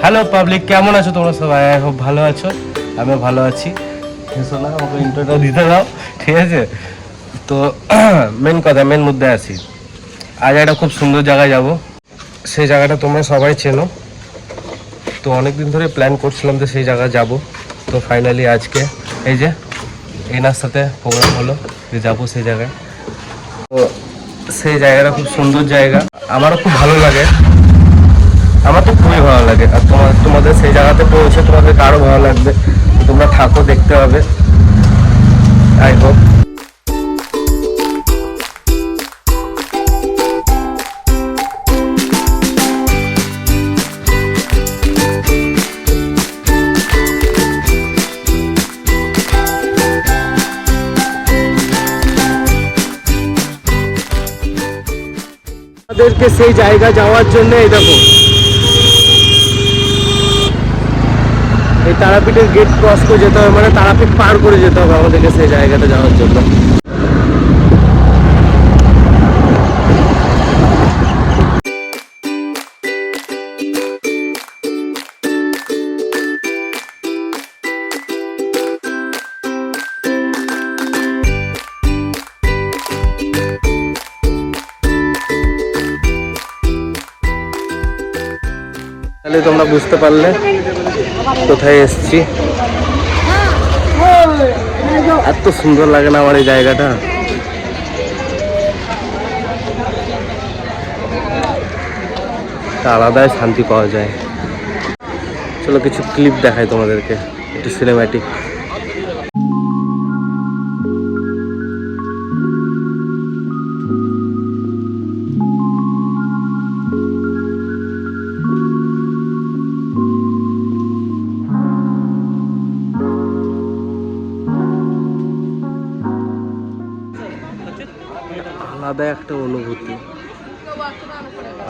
Hello public, কেমন আছো তোমরা সবাই? খুব ভালো আছো, আমিও ভালো আছি। শোনা, আমাকে ইন্টারভিউ দিতে দাও, ঠিক আছে? তো মেন মুদ্দে আসি। আজ একটা খুব সুন্দর জায়গায় যাব, সেই জায়গাটা তোমরা সবাই চেনো। তো অনেকদিন ধরে প্ল্যান করছিলাম যে সেই জায়গায় যাব। তো ফাইনালি আজকে এই যে এনার সাথে প্রোগ্রাম হলো যে যাবো সেই জায়গায়। তো সেই জায়গাটা খুব সুন্দর জায়গা, আমারও খুব ভালো লাগে, আমার তো খুবই ভালো লাগে। আর তোমাদের সেই জায়গাতে পৌঁছে তোমাদেরকে আরও ভালো লাগবে। তোমরা থাকো, দেখতে হবে। I hope. আমাদেরকে সেই জায়গা যাওয়ার জন্য এই দেখো, এই তারাপীঠের গেট ক্রস করে যেতে হবে, মানে তারাপীঠ পার করে যেতে হবে আমাদেরকে সেই জায়গাটা যাওয়ার জন্য। তাহলে তোমরা বুঝতে পারলে কোথায় এসছি। এত সুন্দর লাগে না আমার এই জায়গাটা। আলাদাই শান্তি পাওয়া যায়। চলো কিছু ক্লিপ দেখাই তোমাদেরকে, একটু সিনেম্যাটিক। আলাদা একটা অনুভূতি,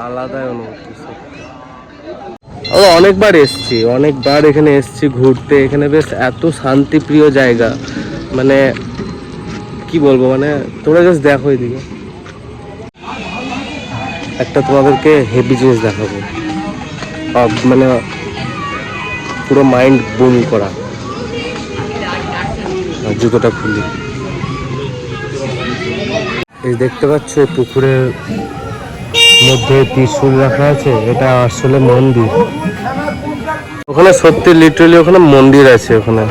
আলাদা অনুভূতি সত্যি। অনেকবার এখানে এসছি ঘুরতে। এখানে বেশ এত শান্তিপ্রিয় জায়গা, মানে কি বলবো, মানে তোমরা জাস্ট দেখো এদিকে। একটা তোমাদেরকে হেভি জিনিস দেখাবো, মানে পুরো মাইন্ড বুম করা। জুতোটা খুলি, এই দেখতে পাচ্ছ এই পুকুরের মধ্যে ত্রিশূল রাখা আছে, এটা আসলে মন্দির। ওখানে সত্যি লিটারালি ওখানে মন্দির আছে। ওখানে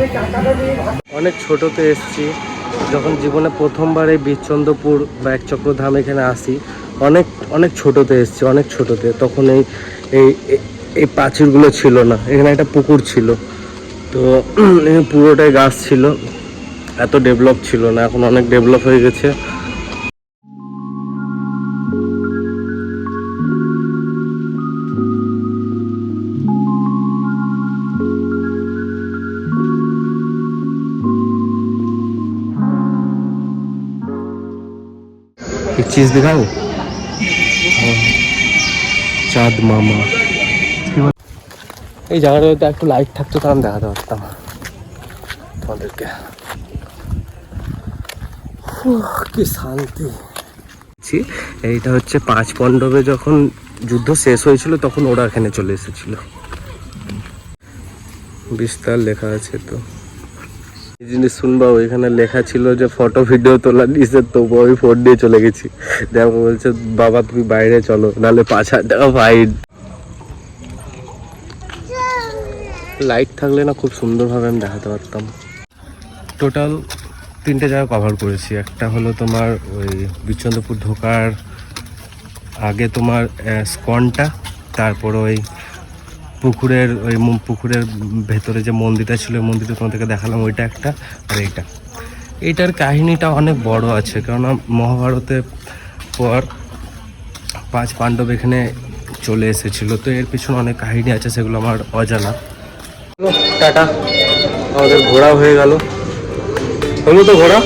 অনেক ছোটতে এসছি, যখন জীবনে প্রথমবার এই বীরচন্দ্রপুর বা একচক্রধাম এখানে আসি, অনেক অনেক ছোটতে এসছি, অনেক ছোটতে। তখন এই প্রাচীরগুলো ছিল না, এখানে একটা পুকুর ছিল। তো পুরোটাই গাছ ছিল, এত ডেভেলপ ছিল না। এখন অনেক ডেভেলপ হয়ে গেছে। एक चीज दिखाओ, চাঁদ মামা। এই জায়গাটাতে একটু লাইট থাকতো তো আমি দেখাতে পারতাম তোমাদেরকে। কি শান্তি। এইটা হচ্ছে 5 পাণ্ডবে যখন যুদ্ধ শেষ হয়েছিল তখন ওরা এখানে চলে এসেছিল। বিস্তার লেখা আছে। তো এই জিনিস শুনবা, এখানে লেখা ছিল যে ফটো ভিডিও তোলা নিষেধ, তবু আমি ফোন নিয়ে চলে গেছি। দেখো বলছে বাবা তুমি বাইরে চলো, নাহলে 5,000 টাকা ফাইন। লাইট থাকলে না খুব সুন্দরভাবে আমি দেখাতে পারতাম। টোটাল 3টে জায়গা কভার করেছি। একটা হলো তোমার ওই বীরচন্দ্রপুর ঢোকার আগে তোমার স্কনটা, তারপর ওই পুকুরের ভেতরে যে মন্দিরটা ছিল, মন্দিরটা তোমাদেরকে দেখালাম, ওইটা একটা। আর এইটার কাহিনীটা অনেক বড় আছে, কেননা মহাভারতের পর 5 পাণ্ডব এখানে চলে এসেছিল। তো এর পিছনে অনেক কাহিনী আছে, সেগুলো আমার অজানা। টাটা, আমাদের ঘোরা হয়ে গেল। হলো তো ঘোরা।